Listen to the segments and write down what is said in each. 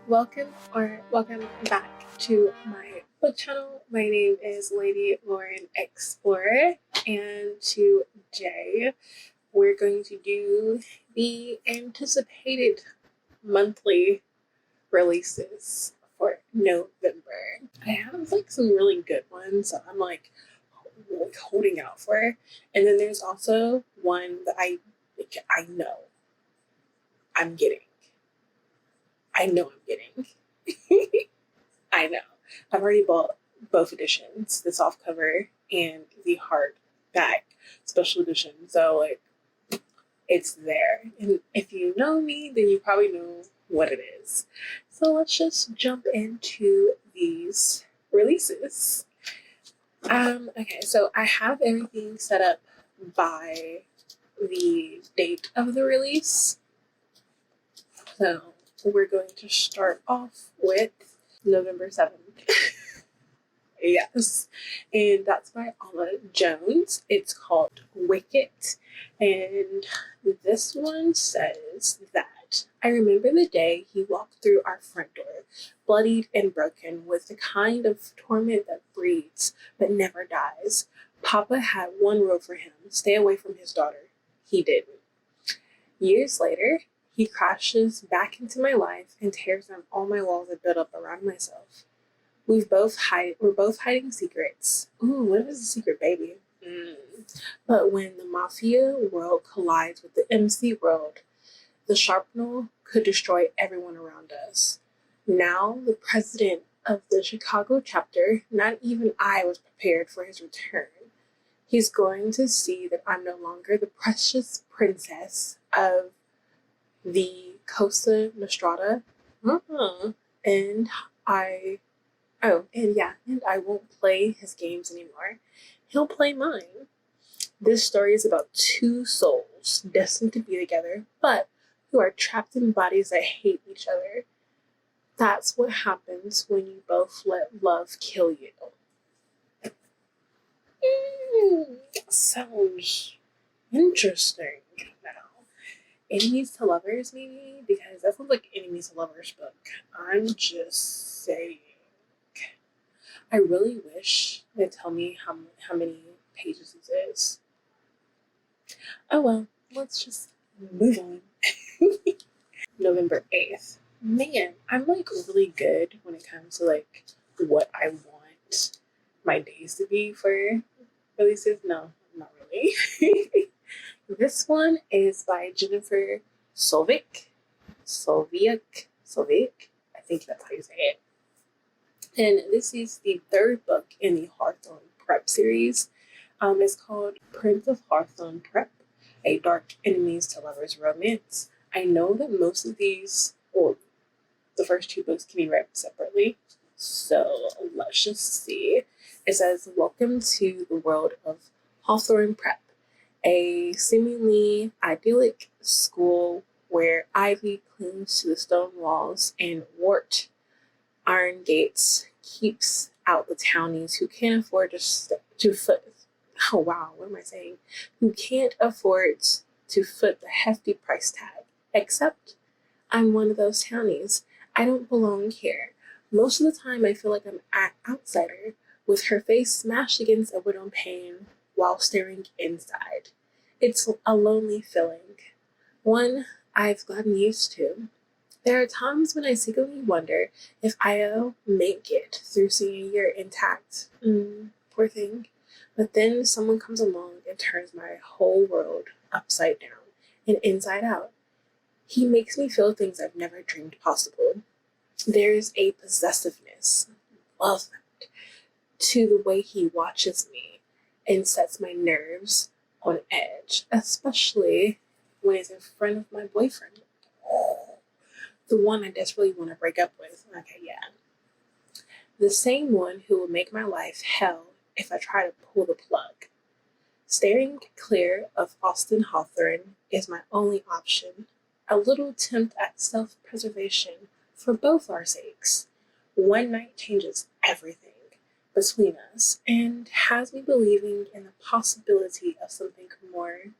Welcome back to my book channel. My name is Lady Lauren Explorer, and today we're going to do the anticipated monthly releases for November. I have some really good ones that I'm holding out for, and then there's also one that I know I'm getting. I know I'm getting. I know. I've already bought both editions, the soft cover and the hardback special edition. So it's there. And if you know me, then you probably know what it is. So let's just jump into these releases. Okay, so I have everything set up by the date of the release. So we're going to start off with November 7th. Yes. And that's by Anna Jones. It's called Wicket. And this one says that I remember the day he walked through our front door, bloodied and broken, with the kind of torment that breeds but never dies. Papa had one rule for him: stay away from his daughter. He didn't. Years later, he crashes back into my life and tears down all my walls I built up around myself. We're both hiding secrets. Ooh, what is a secret, baby? But when the mafia world collides with the MC world, the shrapnel could destroy everyone around us. Now, the president of the Chicago chapter, not even I was prepared for his return. He's going to see that I'm no longer the precious princess of the Cosa Nostrada, and I won't play his games anymore. He'll play mine. This story is about two souls destined to be together, but who are trapped in bodies that hate each other. That's what happens when you both let love kill you. Sounds interesting. Now, enemies to lovers, maybe, because that sounds like enemies to lovers book. I'm just saying. I really wish they'd tell me how many pages this is. Oh well, let's just move on. November 8th. Man, I'm really good when it comes to what I want my days to be for releases. No, not really. This one is by Jennifer Solvik. I think that's how you say it. And this is the third book in the Hawthorne Prep series. It's called Prince of Hawthorne Prep, a dark enemies to lovers romance. I know that most of these, or the first two books, can be read separately. So let's just see. It says, welcome to the world of Hawthorne Prep, a seemingly idyllic school where ivy clings to the stone walls and warped iron gates keeps out the townies who can't afford who can't afford to foot the hefty price tag. Except I'm one of those townies. I don't belong here. Most of the time I feel like I'm an outsider, with her face smashed against a wooden pane while staring inside. It's a lonely feeling, one I've gotten used to. There are times when I secretly wonder if I'll make it through seeing a year intact. Poor thing. But then someone comes along and turns my whole world upside down and inside out. He makes me feel things I've never dreamed possible. There's a possessiveness, love, to the way he watches me and sets my nerves on edge, especially when it's in front of my boyfriend. The one I desperately want to break up with. Okay, yeah. The same one who will make my life hell if I try to pull the plug. Steering clear of Austin Hawthorne is my only option. A little attempt at self-preservation for both our sakes. One night changes everything between us and has me believing in the possibility of something more.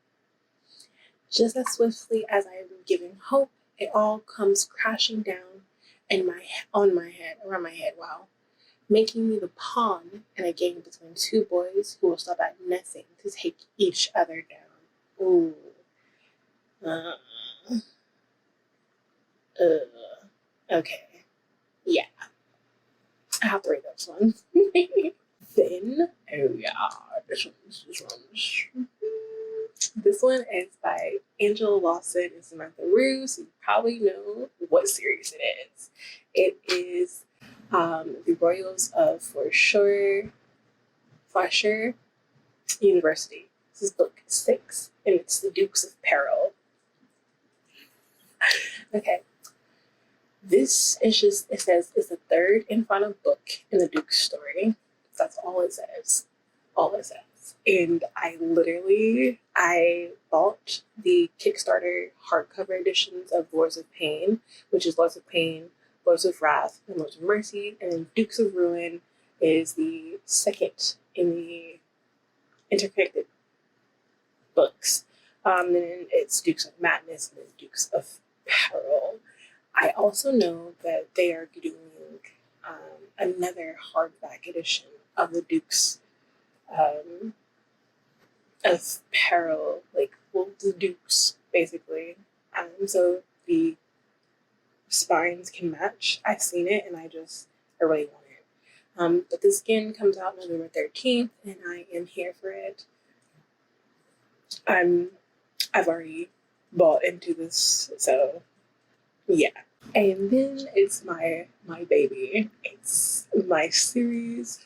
Just as swiftly as I am giving hope, it all comes crashing down on my head, around my head, wow, making me the pawn in a game between two boys who will stop at nothing to take each other down. Ooh. Uh, okay. Yeah. I have to read those ones. Then, oh yeah, this one is by Angela Lawson and Samantha Rue, so you probably know what series it is. It is The Royals of For Sure University. This is book 6, and it's The Dukes of Peril. Okay. This is just, it says it's the third and final book in the Duke's story. That's all it says. All it says. And I bought the Kickstarter hardcover editions of Lords of Pain, which is Lords of Pain, Lords of Wrath, and Lords of Mercy. And then Dukes of Ruin is the second in the interconnected books. And then it's Dukes of Madness and then Dukes of Peril. I also know that they are doing another hardback edition of the Dukes of Peril, the Dukes, basically. So the spines can match. I've seen it and I really want it. But this again comes out November 13th and I am here for it. I've already bought into this, so yeah. And then it's my baby. It's my series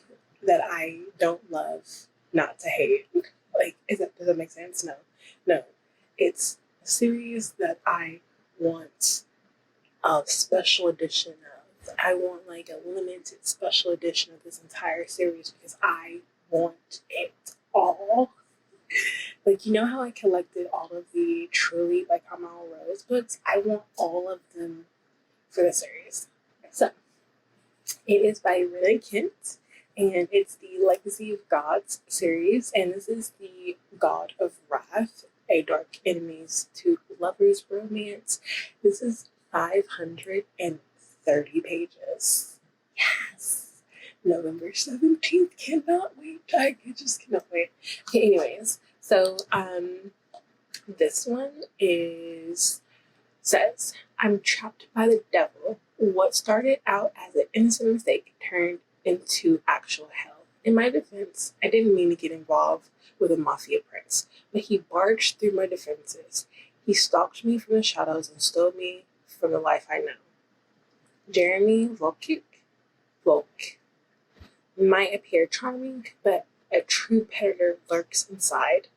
that I don't love not to hate. Does that make sense? No. It's a series that I want a special edition of. I want a limited special edition of this entire series because I want it all. You know how I collected all of the Truly by Carmel Rose books? I want all of them for the series. So, it is by Rita Kent, and it's the Legacy of Gods series, and this is the God of Wrath, a dark enemies to lovers romance. This is 530 pages. Yes! November 17th, cannot wait. I just cannot wait. Okay, anyways, so this one says, I'm trapped by the devil. What started out as an innocent mistake turned into actual hell. In my defense, I didn't mean to get involved with a mafia prince, but he barged through my defenses. He stalked me from the shadows and stole me from the life I know. Jeremy Volk might appear charming, but a true predator lurks inside.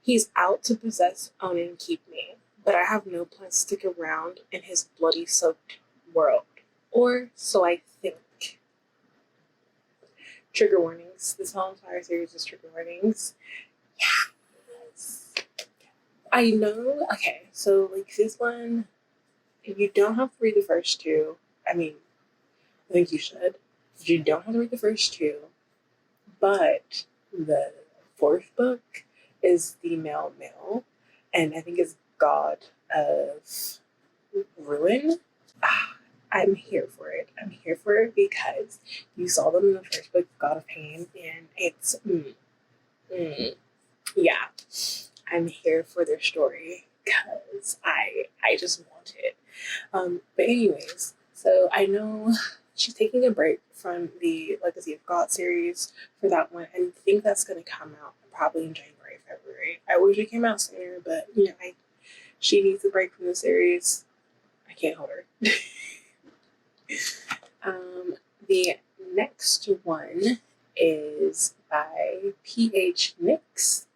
He's out to possess, own, and keep me, but I have no plans to stick around in his bloody-soaked world. Or so I think. Trigger warnings. This whole entire series is trigger warnings. Yes. I know. Okay, so this one, you don't have to read the first two. I think you should. You don't have to read the first two, but the fourth book is the male, and I think it's God of Ruin. I'm here for it. I'm here for it because you saw them in the first book, God of Pain, and it's yeah. I'm here for their story because I just want it. But anyways, so I know she's taking a break from the Legacy of God series for that one, and I think that's going to come out probably in January, February. I wish it came out sooner, but she needs a break from the series. I can't hold her. The next one is by P.H. Nix.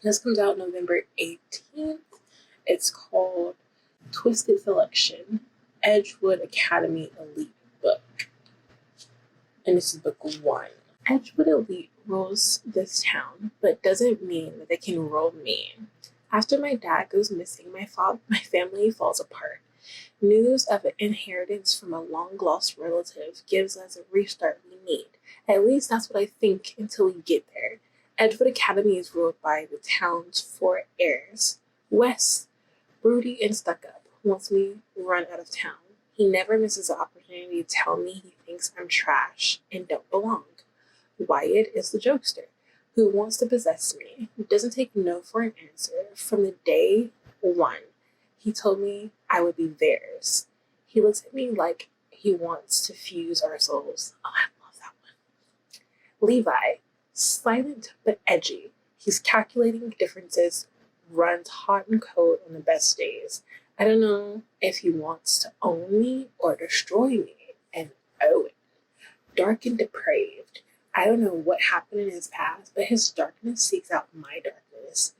This comes out November 18th. It's called Twisted Selection, Edgewood Academy Elite Book. And this is book 1. Edgewood Elite rules this town, but doesn't mean that they can rule me. After my dad goes missing, my family falls apart. News of an inheritance from a long-lost relative gives us a restart we need. At least that's what I think until we get there. Edgewood Academy is ruled by the town's 4 heirs. Wes, broody and stuck-up, wants me run out of town. He never misses an opportunity to tell me he thinks I'm trash and don't belong. Wyatt is the jokester who wants to possess me, who doesn't take no for an answer. From the day one, he told me I would be theirs. He looks at me like he wants to fuse our souls. Oh, I love that one. Levi, silent but edgy. He's calculating differences, runs hot and cold on the best days. I don't know if he wants to own me or destroy me. And Owen, dark and depraved. I don't know what happened in his past, but his darkness seeks out my darkness.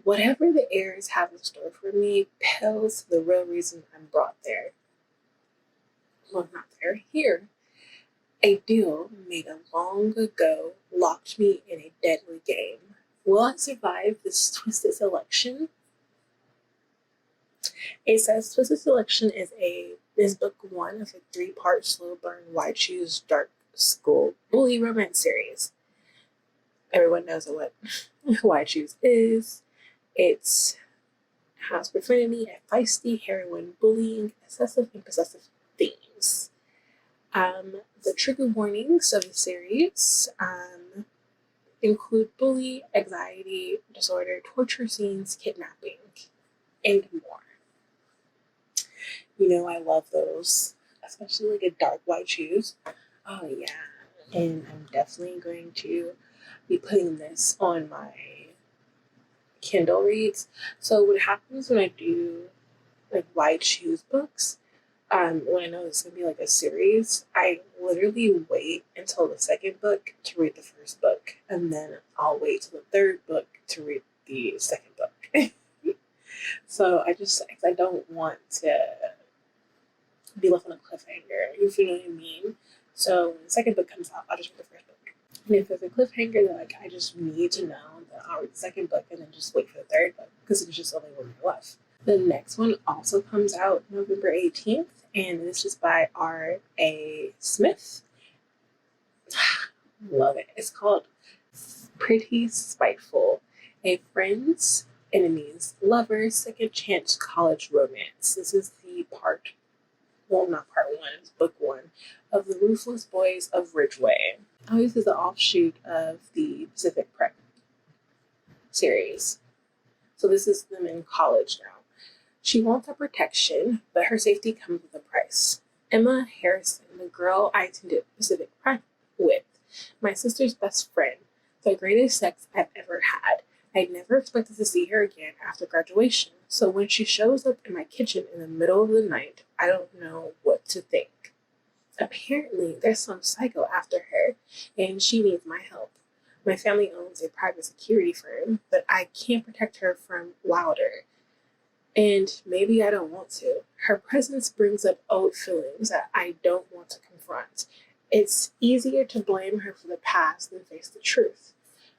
Whatever the heirs have in store for me pales to the real reason I'm brought there. Well, not there, here. A deal made a long ago locked me in a deadly game. Will I survive this twisted selection? It says Twisted Selection is book one of a 3-part slow burn Why Choose Dark School bully romance series. Everyone knows what Why Choose is. It has profanity, a feisty heroine, bullying, excessive and possessive themes. The trigger warnings of the series include bully, anxiety disorder, torture scenes, kidnapping, and more. You know I love those, especially like a dark Why Choose. Oh yeah, and I'm definitely going to be putting this on my Kindle reads. So what happens when I do like Why Choose books, when I know it's gonna be like a series, I literally wait until the second book to read the first book, and then I'll wait till the third book to read the second book. So I don't want to be left on a cliffhanger, if you know what I mean. So when the second book comes out, I'll just read the first book. And if there's a cliffhanger that like I just need to know, then I'll read the second book and then just wait for the third book because there's just only one more left. The next one also comes out November 18th, and this is by R.A. Smith. Love it. It's called Pretty Spiteful, a friends, enemies, lovers, second chance college romance. This is not part one, it's book one of the Ruthless Boys of Ridgeway. This is the offshoot of the Pacific Prep series. So this is them in college now. She wants our protection, but her safety comes with a price. Emma Harrison, the girl I attended Pacific Prep with, my sister's best friend, the greatest sex I've ever had. I'd never expected to see her again after graduation, so when she shows up in my kitchen in the middle of the night, I don't know what to think. Apparently, there's some psycho after her, and she needs my help. My family owns a private security firm, but I can't protect her from Wilder. And maybe I don't want to. Her presence brings up old feelings that I don't want to confront. It's easier to blame her for the past than face the truth.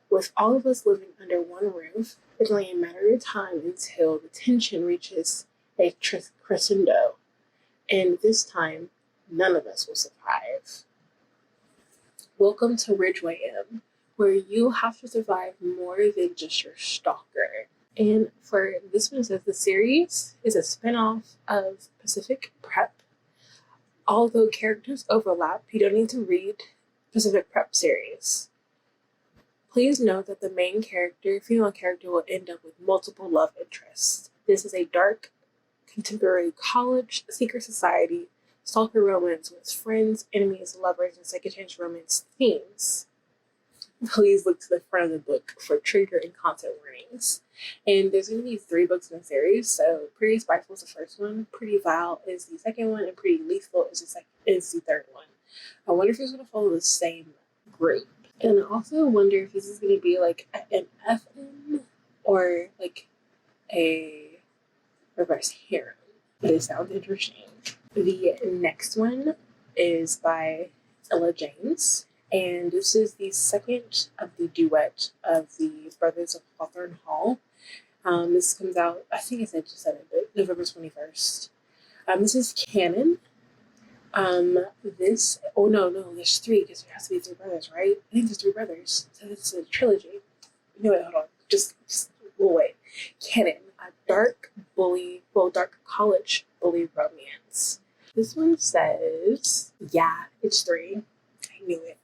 With all of us living under one roof, it's only a matter of time until the tension reaches a crescendo. And this time, none of us will survive. Welcome to Ridgeway M, where you'll have to survive more than just your stalker. And for this one, it says the series is a spin-off of Pacific Prep. Although characters overlap, you don't need to read Pacific Prep series. Please note that the main character, female character, will end up with multiple love interests. This is a dark, contemporary college, secret society, stalker romance with friends, enemies, lovers, and second chance romance themes. Please look to the front of the book for trigger and content warnings. And there's going to be 3 books in the series. So Pretty Spiteful is the first one, Pretty Vile is the second one, and Pretty Lethal is the third one. I wonder if it's going to follow the same group. And I also wonder if this is going to be like an FM or like a reverse harem. But it sounds interesting. The next one is by Ella James. And this is the second of the duet of the Brothers of Hawthorne Hall. This comes out, I think I just said it, November 21st. This is Canon. There's 3, because there has to be 3 brothers, right? I think there's 3 brothers, so it's a trilogy. No, wait, hold on. We'll wait. Canon, a dark college bully romance. This one says, yeah, it's 3. I knew it.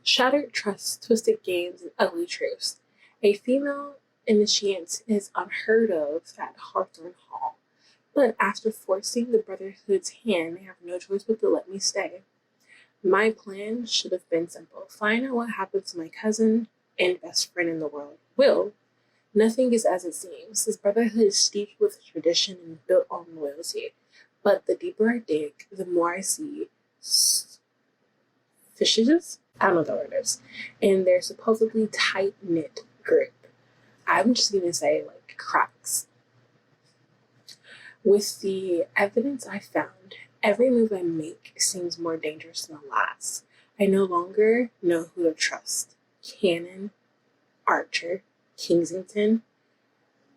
Shattered trust, twisted games, and ugly truths. A female initiate is unheard of at Hawthorne Hall, but after forcing the Brotherhood's hand, they have no choice but to let me stay. My plan should have been simple. Find out what happened to my cousin and best friend in the world, Will. Nothing is as it seems. This brotherhood is steeped with tradition and built on loyalty. But the deeper I dig, the more I see fishes? I don't know what the word is. And they're supposedly tight-knit group. I'm just going to say, like, cracks. With the evidence I found, every move I make seems more dangerous than the last. I no longer know who to trust. Canon, Archer, Kensington.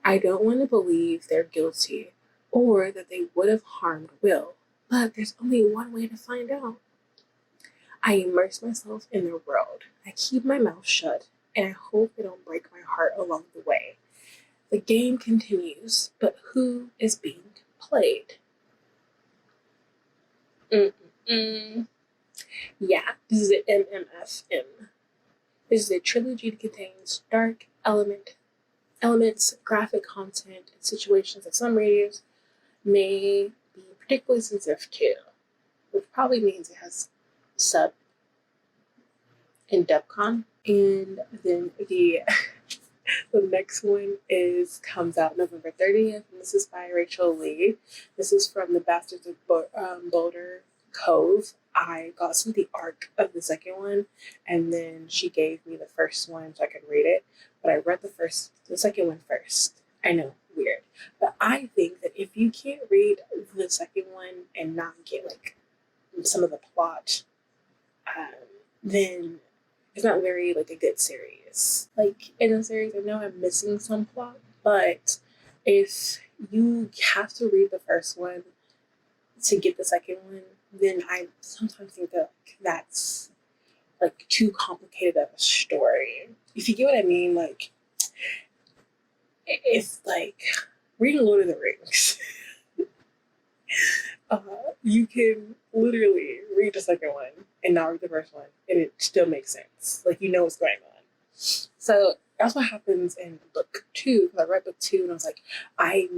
I don't want to believe they're guilty or that they would have harmed Will, but there's only one way to find out. I immerse myself in their world. I keep my mouth shut, and I hope they don't break my heart along the way. The game continues, but who is being played? Yeah, this is an MMFM. This is a trilogy that contains dark elements, graphic content, and situations that some readers may be particularly sensitive to, which probably means it has sub and dubcon. And then the next one comes out November 30th, and this is by Rachel Lee. This is from the Bastards of Boulder Cove. I got some of the arc of the second one, and then she gave me the first one so I could read it. But I read the second one first. I know, weird. But I think that if you can't read the second one and not get like some of the plot, then it's not very like a good series. Like in the series, I know I'm missing some plot, but if you have to read the first one to get the second one, then I sometimes think that that's like too complicated of a story. If you get what I mean, like it's like reading Lord of the Rings. You can literally read the second one and not read the first one, and it still makes sense. Like, you know what's going on. So that's what happens in book 2. Because I read book 2 and I was like, I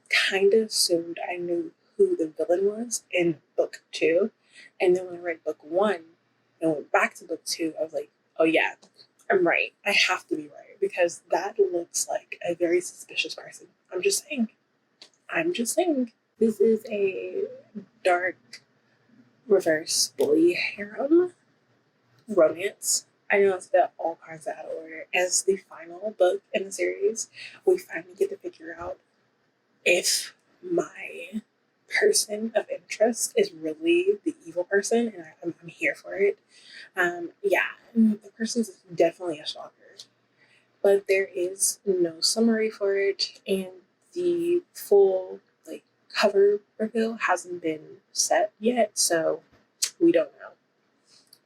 kind of assumed I knew who the villain was in book 2. And then when I read book 1 and went back to book 2, I was like, oh yeah, I'm right. I have to be right because that looks like a very suspicious person. I'm just saying. This is a dark reverse bully harem romance. I know it's got all kinds of out of order. As the final book in the series, we finally get to figure out if my person of interest is really the evil person, and I'm here for it. The person's definitely a stalker, but there is no summary for it, and the full cover reveal hasn't been set yet, so we don't know.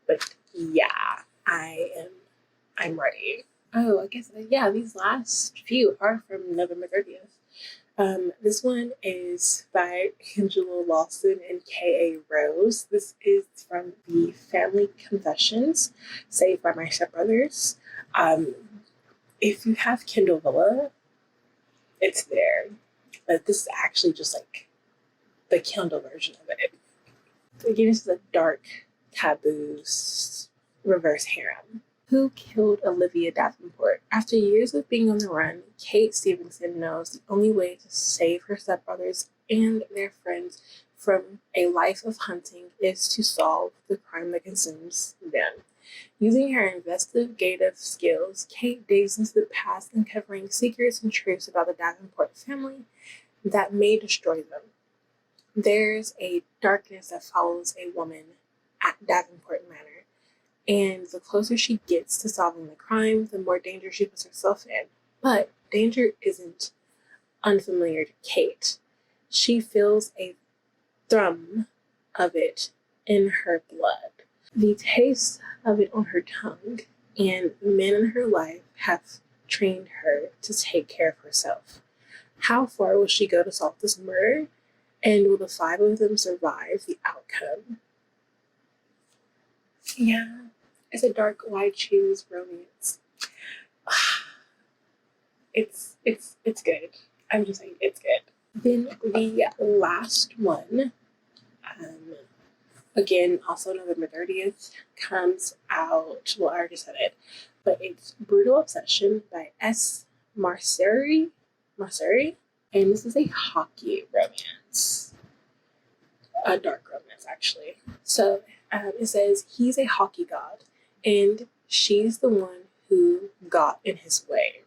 But yeah, I'm ready. Oh, I guess these last few are from November 30th. This one is by Angela Lawson and K.A. Rose. This is from the Family Confessions, saved by My Stepbrothers. If you have Kindle Villa, it's there. But this is actually just like the Kindle version of it. Again, this is a dark, taboo, reverse harem. Who killed Olivia Davenport? After years of being on the run, Kate Stevenson knows the only way to save her stepbrothers and their friends from a life of hunting is to solve the crime that consumes them. Using her investigative skills, Kate digs into the past, uncovering secrets and truths about the Davenport family that may destroy them. There's a darkness that follows a woman at Davenport Manor, and the closer she gets to solving the crime, the more danger she puts herself in. But danger isn't unfamiliar to Kate. She feels a thrum of it in her blood, the taste of it on her tongue, and men in her life have trained her to take care of herself. How far will she go to solve this murder? And will the five of them survive the outcome? Yeah, it's a dark wide choose romance. It's good. I'm just saying it's good. Then the last one, again, also November 30th, comes out. Well, I already said it, but it's Brutal Obsession by S. Marceri. And this is a hockey romance. A dark romance, actually. So it says he's a hockey god, and she's the one who got in his way.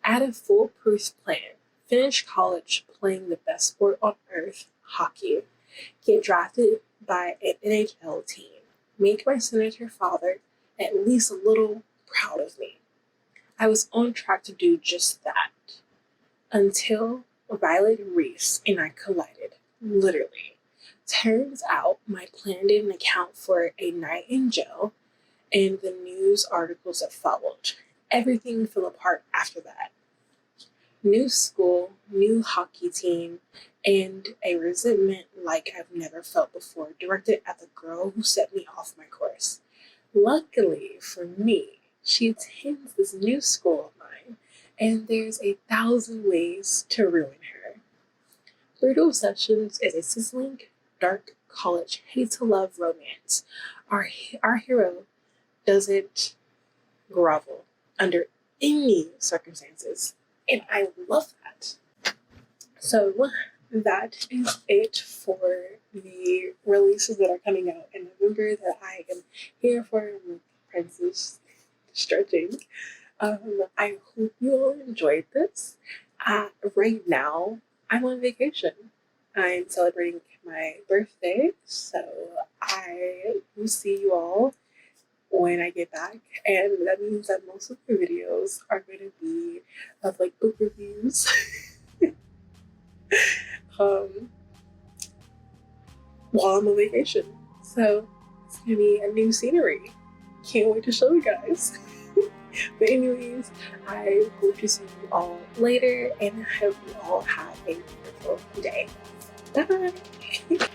Add a foolproof plan. Finish college playing the best sport on earth, hockey. Get drafted by an NHL team. Make my senator father at least a little proud of me. I was on track to do just that until Violet Reese and I collided, literally. Turns out my plan didn't account for a night in jail and the news articles that followed. Everything fell apart after that. New school, new hockey team, and a resentment like I've never felt before, directed at the girl who set me off my course. Luckily for me, she attends this new school of mine, and there's 1,000 ways to ruin her. Brutal Obsessions is a sizzling, dark college hate-to-love romance. Our hero doesn't grovel under any circumstances, and I love that. So that is it for the releases that are coming out in November that I am here for with Princess stretching. I hope you all enjoyed this. Right now, I'm on vacation. I'm celebrating my birthday, so I will see you all when I get back, and that means that most of the videos are going to be of like book reviews while I'm on vacation. So it's going to be a new scenery. Can't wait to show you guys. But anyways, I hope to see you all later, and I hope you all have a wonderful day. Bye!